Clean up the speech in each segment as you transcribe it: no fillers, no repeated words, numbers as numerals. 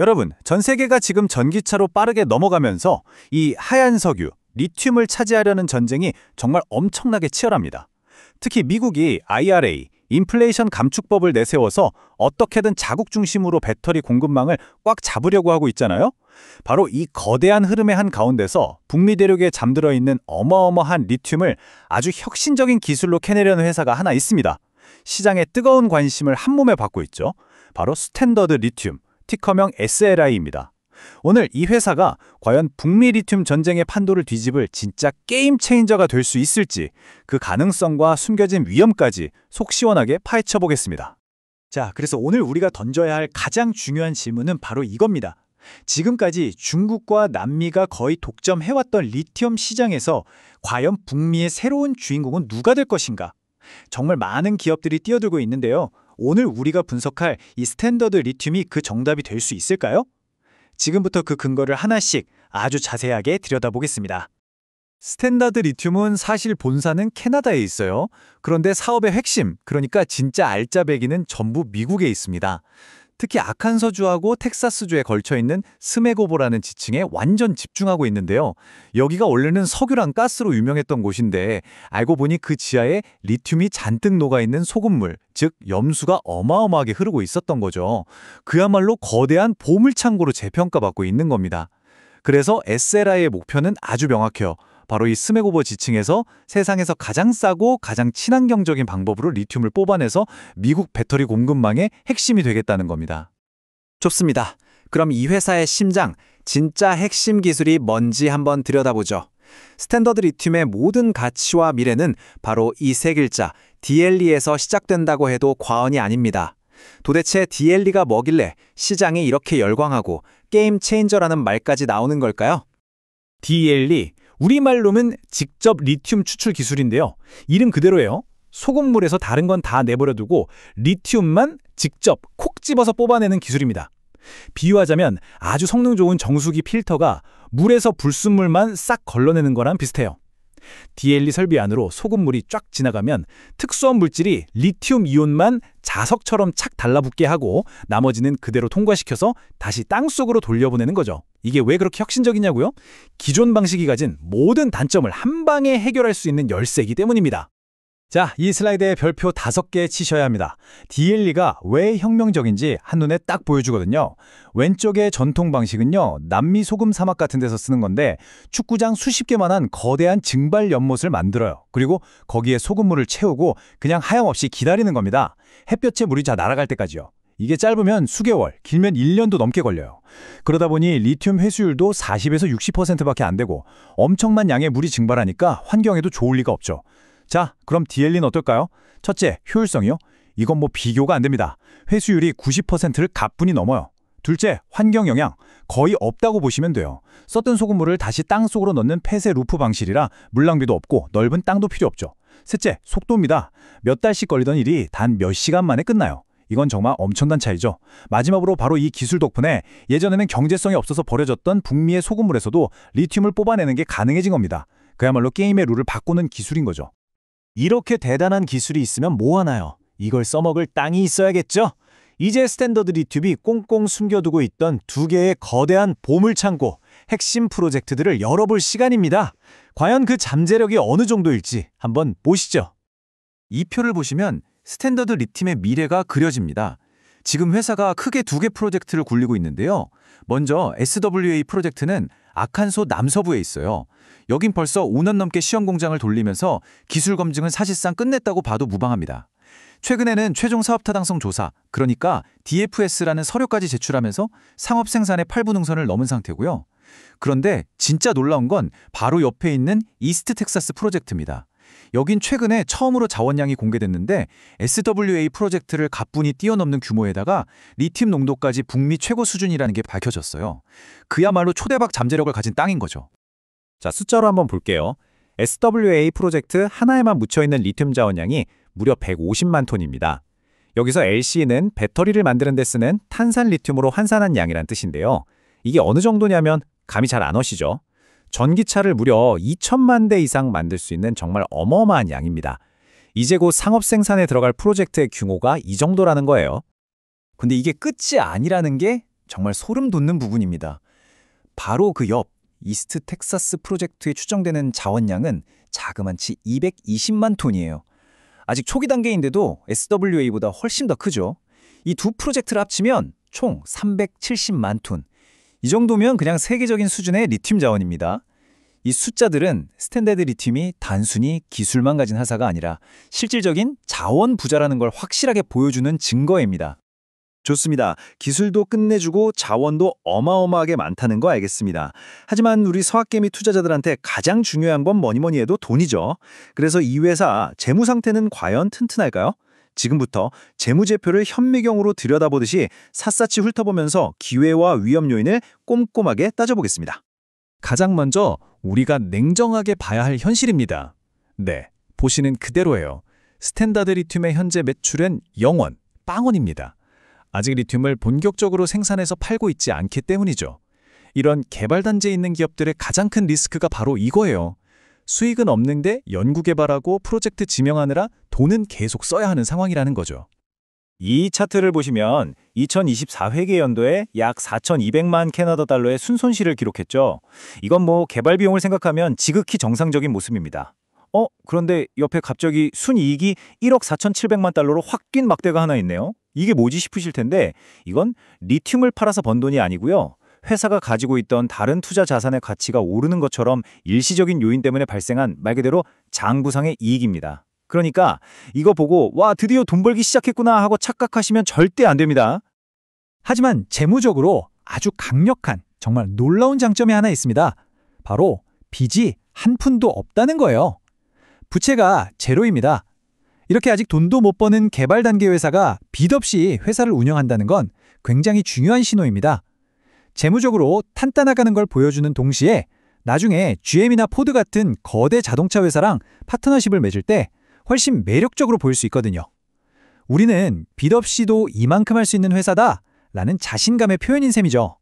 여러분, 전 세계가 지금 전기차로 빠르게 넘어가면서 이 하얀 석유, 리튬을 차지하려는 전쟁이 정말 엄청나게 치열합니다. 특히 미국이 IRA, 인플레이션 감축법을 내세워서 어떻게든 자국 중심으로 배터리 공급망을 꽉 잡으려고 하고 있잖아요. 바로 이 거대한 흐름의 한 가운데서 북미 대륙에 잠들어 있는 어마어마한 리튬을 아주 혁신적인 기술로 캐내려는 회사가 하나 있습니다. 시장의 뜨거운 관심을 한몸에 받고 있죠. 바로 스탠더드 리튬, 티커명 SLI입니다. 오늘 이 회사가 과연 북미 리튬 전쟁의 판도를 뒤집을 진짜 게임 체인저가 될 수 있을지, 그 가능성과 숨겨진 위험까지 속 시원하게 파헤쳐 보겠습니다. 자, 그래서 오늘 우리가 던져야 할 가장 중요한 질문은 바로 이겁니다. 지금까지 중국과 남미가 거의 독점해왔던 리튬 시장에서 과연 북미의 새로운 주인공은 누가 될 것인가? 정말 많은 기업들이 뛰어들고 있는데요. 오늘 우리가 분석할 이 스탠더드 리튬이 그 정답이 될 수 있을까요? 지금부터 그 근거를 하나씩 아주 자세하게 들여다보겠습니다. 스탠더드 리튬은 사실 본사는 캐나다에 있어요. 그런데 사업의 핵심, 그러니까 진짜 알짜배기는 전부 미국에 있습니다. 특히 아칸서주하고 텍사스주에 걸쳐있는 스메고보라는 지층에 완전 집중하고 있는데요. 여기가 원래는 석유랑 가스로 유명했던 곳인데 알고 보니 그 지하에 리튬이 잔뜩 녹아있는 소금물, 즉 염수가 어마어마하게 흐르고 있었던 거죠. 그야말로 거대한 보물창고로 재평가받고 있는 겁니다. 그래서 SLI의 목표는 아주 명확해요. 바로 이 스메고보 지층에서 세상에서 가장 싸고 가장 친환경적인 방법으로 리튬을 뽑아내서 미국 배터리 공급망의 핵심이 되겠다는 겁니다. 좋습니다. 그럼 이 회사의 심장, 진짜 핵심 기술이 뭔지 한번 들여다보죠. 스탠더드 리튬의 모든 가치와 미래는 바로 이 세 글자 DLE에서 시작된다고 해도 과언이 아닙니다. 도대체 DLE가 뭐길래 시장이 이렇게 열광하고 게임 체인저라는 말까지 나오는 걸까요? DLE, 우리말로는 직접 리튬 추출 기술인데요. 이름 그대로예요. 소금물에서 다른 건 다 내버려두고 리튬만 직접 콕 집어서 뽑아내는 기술입니다. 비유하자면 아주 성능 좋은 정수기 필터가 물에서 불순물만 싹 걸러내는 거랑 비슷해요. DLE 설비 안으로 소금물이 쫙 지나가면 특수한 물질이 리튬 이온만 자석처럼 착 달라붙게 하고 나머지는 그대로 통과시켜서 다시 땅속으로 돌려보내는 거죠. 이게 왜 그렇게 혁신적이냐고요? 기존 방식이 가진 모든 단점을 한 방에 해결할 수 있는 열쇠이기 때문입니다. 자, 이 슬라이드에 별표 5개 치셔야 합니다. DLE가 왜 혁명적인지 한눈에 딱 보여주거든요. 왼쪽의 전통 방식은요, 남미 소금 사막 같은 데서 쓰는 건데 축구장 수십 개만한 거대한 증발 연못을 만들어요. 그리고 거기에 소금물을 채우고 그냥 하염없이 기다리는 겁니다. 햇볕에 물이 다 날아갈 때까지요. 이게 짧으면 수개월, 길면 1년도 넘게 걸려요. 그러다 보니 리튬 회수율도 40에서 60%밖에 안 되고 엄청난 양의 물이 증발하니까 환경에도 좋을 리가 없죠. 자, 그럼 DLE는 어떨까요? 첫째, 효율성이요? 이건 뭐 비교가 안 됩니다. 회수율이 90%를 가뿐히 넘어요. 둘째, 환경 영향. 거의 없다고 보시면 돼요. 썼던 소금물을 다시 땅속으로 넣는 폐쇄 루프 방식이라 물 낭비도 없고 넓은 땅도 필요 없죠. 셋째, 속도입니다. 몇 달씩 걸리던 일이 단 몇 시간 만에 끝나요. 이건 정말 엄청난 차이죠. 마지막으로 바로 이 기술 덕분에 예전에는 경제성이 없어서 버려졌던 북미의 소금물에서도 리튬을 뽑아내는 게 가능해진 겁니다. 그야말로 게임의 룰을 바꾸는 기술인 거죠. 이렇게 대단한 기술이 있으면 뭐하나요? 이걸 써먹을 땅이 있어야겠죠? 이제 스탠더드 리튬이 꽁꽁 숨겨두고 있던 2개의 거대한 보물창고, 핵심 프로젝트들을 열어볼 시간입니다. 과연 그 잠재력이 어느 정도일지 한번 보시죠. 이 표를 보시면 스탠더드 리튬의 미래가 그려집니다. 지금 회사가 크게 2개 프로젝트를 굴리고 있는데요. 먼저 SWA 프로젝트는 아칸소 남서부에 있어요. 여긴 벌써 5년 넘게 시험 공장을 돌리면서 기술 검증은 사실상 끝냈다고 봐도 무방합니다. 최근에는 최종 사업 타당성 조사, 그러니까 DFS라는 서류까지 제출하면서 상업 생산의 8분 능선을 넘은 상태고요. 그런데 진짜 놀라운 건 바로 옆에 있는 이스트 텍사스 프로젝트입니다. 여긴 최근에 처음으로 자원량이 공개됐는데 SWA 프로젝트를 가뿐히 뛰어넘는 규모에다가 리튬 농도까지 북미 최고 수준이라는 게 밝혀졌어요. 그야말로 초대박 잠재력을 가진 땅인 거죠. 자, 숫자로 한번 볼게요. SWA 프로젝트 하나에만 묻혀있는 리튬 자원량이 무려 150만 톤입니다. 여기서 LC는 배터리를 만드는 데 쓰는 탄산 리튬으로 환산한 양이란 뜻인데요. 이게 어느 정도냐면 감이 잘 안 오시죠? 전기차를 무려 2천만 대 이상 만들 수 있는 정말 어마어마한 양입니다. 이제 곧 상업 생산에 들어갈 프로젝트의 규모가 이 정도라는 거예요. 근데 이게 끝이 아니라는 게 정말 소름 돋는 부분입니다. 바로 그 옆 이스트 텍사스 프로젝트에 추정되는 자원량은 자그마치 220만 톤이에요. 아직 초기 단계인데도 SWA보다 훨씬 더 크죠. 이 두 프로젝트를 합치면 총 370만 톤. 이 정도면 그냥 세계적인 수준의 리튬 자원입니다. 이 숫자들은 스탠다드 리튬이 단순히 기술만 가진 회사가 아니라 실질적인 자원 부자라는 걸 확실하게 보여주는 증거입니다. 좋습니다. 기술도 끝내주고 자원도 어마어마하게 많다는 거 알겠습니다. 하지만 우리 서학개미 투자자들한테 가장 중요한 건 뭐니 해도 돈이죠. 그래서 이 회사 재무 상태는 과연 튼튼할까요? 지금부터 재무제표를 현미경으로 들여다보듯이 샅샅이 훑어보면서 기회와 위험 요인을 꼼꼼하게 따져보겠습니다. 가장 먼저 우리가 냉정하게 봐야 할 현실입니다. 네, 보시는 그대로예요. 스탠다드 리튬의 현재 매출은 0원, 빵원입니다. 아직 리튬을 본격적으로 생산해서 팔고 있지 않기 때문이죠. 이런 개발 단계에 있는 기업들의 가장 큰 리스크가 바로 이거예요. 수익은 없는데 연구개발하고 프로젝트 지명하느라 돈은 계속 써야 하는 상황이라는 거죠. 이 차트를 보시면 2024 회계연도에 약 4,200만 캐나다 달러의 순손실을 기록했죠. 이건 뭐 개발 비용을 생각하면 지극히 정상적인 모습입니다. 그런데 옆에 갑자기 순이익이 1억 4,700만 달러로 확 뛴 막대가 하나 있네요. 이게 뭐지 싶으실 텐데 이건 리튬을 팔아서 번 돈이 아니고요. 회사가 가지고 있던 다른 투자 자산의 가치가 오르는 것처럼 일시적인 요인 때문에 발생한 말 그대로 장부상의 이익입니다. 그러니까 이거 보고 와 드디어 돈 벌기 시작했구나 하고 착각하시면 절대 안 됩니다. 하지만 재무적으로 아주 강력한 정말 놀라운 장점이 하나 있습니다. 바로 빚이 한 푼도 없다는 거예요. 부채가 제로입니다. 이렇게 아직 돈도 못 버는 개발 단계 회사가 빚 없이 회사를 운영한다는 건 굉장히 중요한 신호입니다. 재무적으로 탄탄하다는 걸 보여주는 동시에 나중에 GM이나 포드 같은 거대 자동차 회사랑 파트너십을 맺을 때 훨씬 매력적으로 보일 수 있거든요. 우리는 빚 없이도 이만큼 할 수 있는 회사다 라는 자신감의 표현인 셈이죠.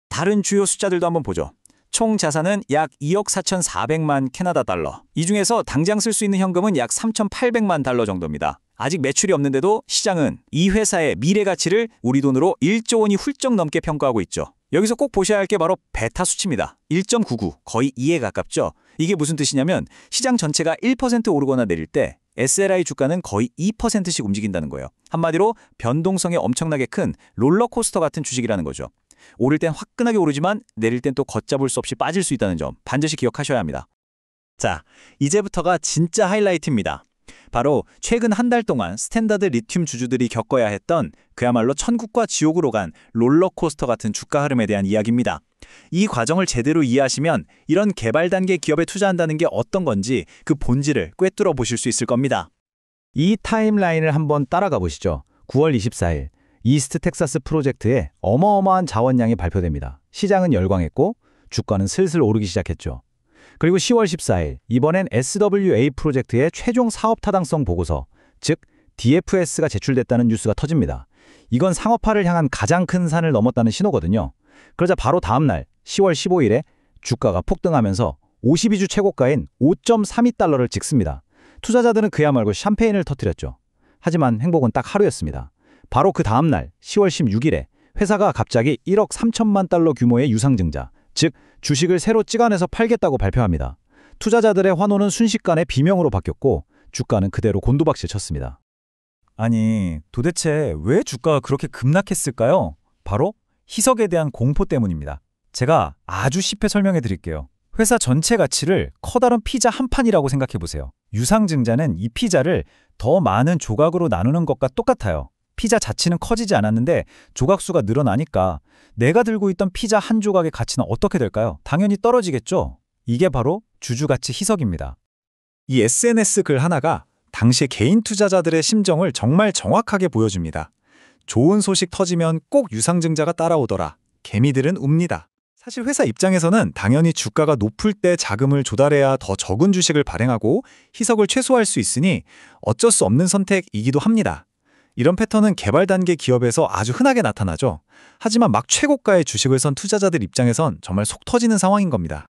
다른 주요 숫자들도 한번 보죠. 총 자산은 약 2억 4,400만 캐나다 달러. 이 중에서 당장 쓸 수 있는 현금은 약 3,800만 달러 정도입니다. 아직 매출이 없는데도 시장은 이 회사의 미래 가치를 우리 돈으로 1조 원이 훌쩍 넘게 평가하고 있죠. 여기서 꼭 보셔야 할 게 바로 베타 수치입니다. 1.99, 거의 2에 가깝죠. 이게 무슨 뜻이냐면 시장 전체가 1% 오르거나 내릴 때 SLI 주가는 거의 2%씩 움직인다는 거예요. 한마디로 변동성이 엄청나게 큰 롤러코스터 같은 주식이라는 거죠. 오를 땐 화끈하게 오르지만 내릴 땐 또 걷잡을 수 없이 빠질 수 있다는 점 반드시 기억하셔야 합니다. 자, 이제부터가 진짜 하이라이트입니다. 바로 최근 한 달 동안 스탠다드 리튬 주주들이 겪어야 했던 그야말로 천국과 지옥으로 간 롤러코스터 같은 주가 흐름에 대한 이야기입니다. 이 과정을 제대로 이해하시면 이런 개발 단계 기업에 투자한다는 게 어떤 건지 그 본질을 꿰뚫어 보실 수 있을 겁니다. 이 타임라인을 한번 따라가 보시죠. 9월 24일 이스트 텍사스 프로젝트에 어마어마한 자원량이 발표됩니다. 시장은 열광했고 주가는 슬슬 오르기 시작했죠. 그리고 10월 14일 이번엔 SWA 프로젝트의 최종 사업 타당성 보고서, 즉 DFS가 제출됐다는 뉴스가 터집니다. 이건 상업화를 향한 가장 큰 산을 넘었다는 신호거든요. 그러자 바로 다음 날 10월 15일에 주가가 폭등하면서 52주 최고가인 5.32달러를 찍습니다. 투자자들은 그야말로 샴페인을 터뜨렸죠. 하지만 행복은 딱 하루였습니다. 바로 그 다음 날 10월 16일에 회사가 갑자기 1억 3천만 달러 규모의 유상증자, 즉 주식을 새로 찍어내서 팔겠다고 발표합니다. 투자자들의 환호는 순식간에 비명으로 바뀌었고 주가는 그대로 곤두박질 쳤습니다. 아니, 도대체 왜 주가가 그렇게 급락했을까요? 바로 희석에 대한 공포 때문입니다. 제가 아주 쉽게 설명해 드릴게요. 회사 전체 가치를 커다란 피자 한 판이라고 생각해 보세요. 유상증자는 이 피자를 더 많은 조각으로 나누는 것과 똑같아요. 피자 자체는 커지지 않았는데 조각수가 늘어나니까 내가 들고 있던 피자 한 조각의 가치는 어떻게 될까요? 당연히 떨어지겠죠? 이게 바로 주주가치 희석입니다. 이 SNS 글 하나가 당시 개인 투자자들의 심정을 정말 정확하게 보여줍니다. 좋은 소식 터지면 꼭 유상증자가 따라오더라. 개미들은 웁니다. 사실 회사 입장에서는 당연히 주가가 높을 때 자금을 조달해야 더 적은 주식을 발행하고 희석을 최소화할 수 있으니 어쩔 수 없는 선택이기도 합니다. 이런 패턴은 개발 단계 기업에서 아주 흔하게 나타나죠. 하지만 막 최고가의 주식을 선 투자자들 입장에선 정말 속 터지는 상황인 겁니다.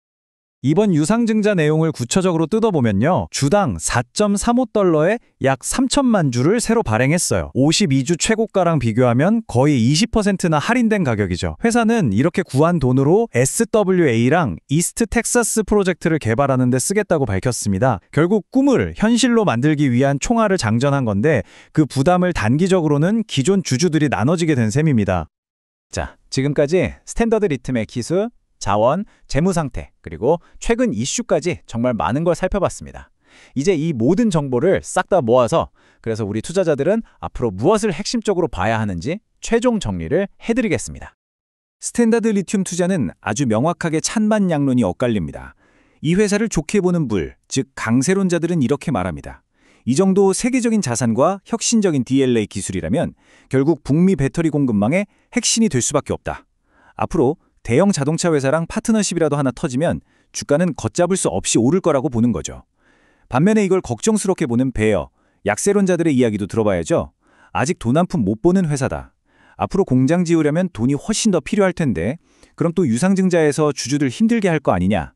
이번 유상증자 내용을 구체적으로 뜯어보면요. 주당 4.35달러에 약 3천만 주를 새로 발행했어요. 52주 최고가랑 비교하면 거의 20%나 할인된 가격이죠. 회사는 이렇게 구한 돈으로 SWA랑 이스트 텍사스 프로젝트를 개발하는 데 쓰겠다고 밝혔습니다. 결국 꿈을 현실로 만들기 위한 총알을 장전한 건데 그 부담을 단기적으로는 기존 주주들이 나눠지게 된 셈입니다. 자, 지금까지 스탠더드 리튬의 기술, 자원, 재무 상태, 그리고 최근 이슈까지 정말 많은 걸 살펴봤습니다. 이제 이 모든 정보를 싹 다 모아서 그래서 우리 투자자들은 앞으로 무엇을 핵심적으로 봐야 하는지 최종 정리를 해드리겠습니다. 스탠다드 리튬 투자는 아주 명확하게 찬반양론이 엇갈립니다. 이 회사를 좋게 보는 불, 즉 강세론자들은 이렇게 말합니다. 이 정도 세계적인 자산과 혁신적인 DLA 기술이라면 결국 북미 배터리 공급망의 핵심이 될 수밖에 없다. 앞으로 대형 자동차 회사랑 파트너십이라도 하나 터지면 주가는 걷잡을 수 없이 오를 거라고 보는 거죠. 반면에 이걸 걱정스럽게 보는 베어, 약세론자들의 이야기도 들어봐야죠. 아직 돈 한 푼 못 버는 회사다. 앞으로 공장 지으려면 돈이 훨씬 더 필요할 텐데 그럼 또 유상증자에서 주주들 힘들게 할 거 아니냐.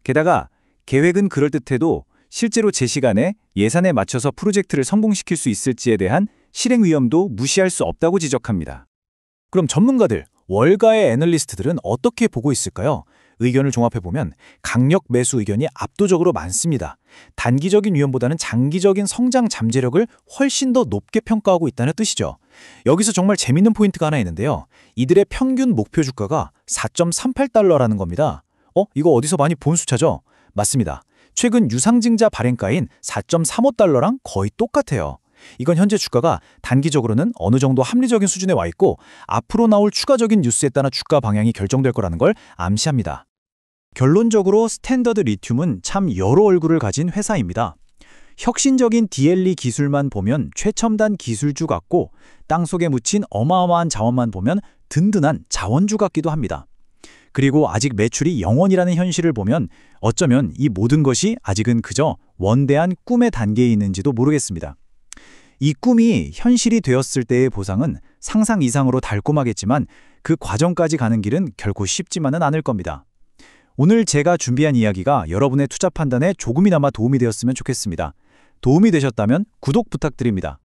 게다가 계획은 그럴듯해도 실제로 제 시간에 예산에 맞춰서 프로젝트를 성공시킬 수 있을지에 대한 실행 위험도 무시할 수 없다고 지적합니다. 그럼 전문가들, 월가의 애널리스트들은 어떻게 보고 있을까요? 의견을 종합해보면 강력 매수 의견이 압도적으로 많습니다. 단기적인 위험보다는 장기적인 성장 잠재력을 훨씬 더 높게 평가하고 있다는 뜻이죠. 여기서 정말 재밌는 포인트가 하나 있는데요. 이들의 평균 목표 주가가 4.38달러라는 겁니다. 이거 어디서 많이 본 숫자죠? 맞습니다. 최근 유상증자 발행가인 4.35달러랑 거의 똑같아요. 이건 현재 주가가 단기적으로는 어느 정도 합리적인 수준에 와 있고 앞으로 나올 추가적인 뉴스에 따라 주가 방향이 결정될 거라는 걸 암시합니다. 결론적으로 스탠더드 리튬은 참 여러 얼굴을 가진 회사입니다. 혁신적인 DLE 기술만 보면 최첨단 기술주 같고 땅속에 묻힌 어마어마한 자원만 보면 든든한 자원주 같기도 합니다. 그리고 아직 매출이 0원이라는 현실을 보면 어쩌면 이 모든 것이 아직은 그저 원대한 꿈의 단계에 있는지도 모르겠습니다. 이 꿈이 현실이 되었을 때의 보상은 상상 이상으로 달콤하겠지만 그 과정까지 가는 길은 결코 쉽지만은 않을 겁니다. 오늘 제가 준비한 이야기가 여러분의 투자 판단에 조금이나마 도움이 되었으면 좋겠습니다. 도움이 되셨다면 구독 부탁드립니다.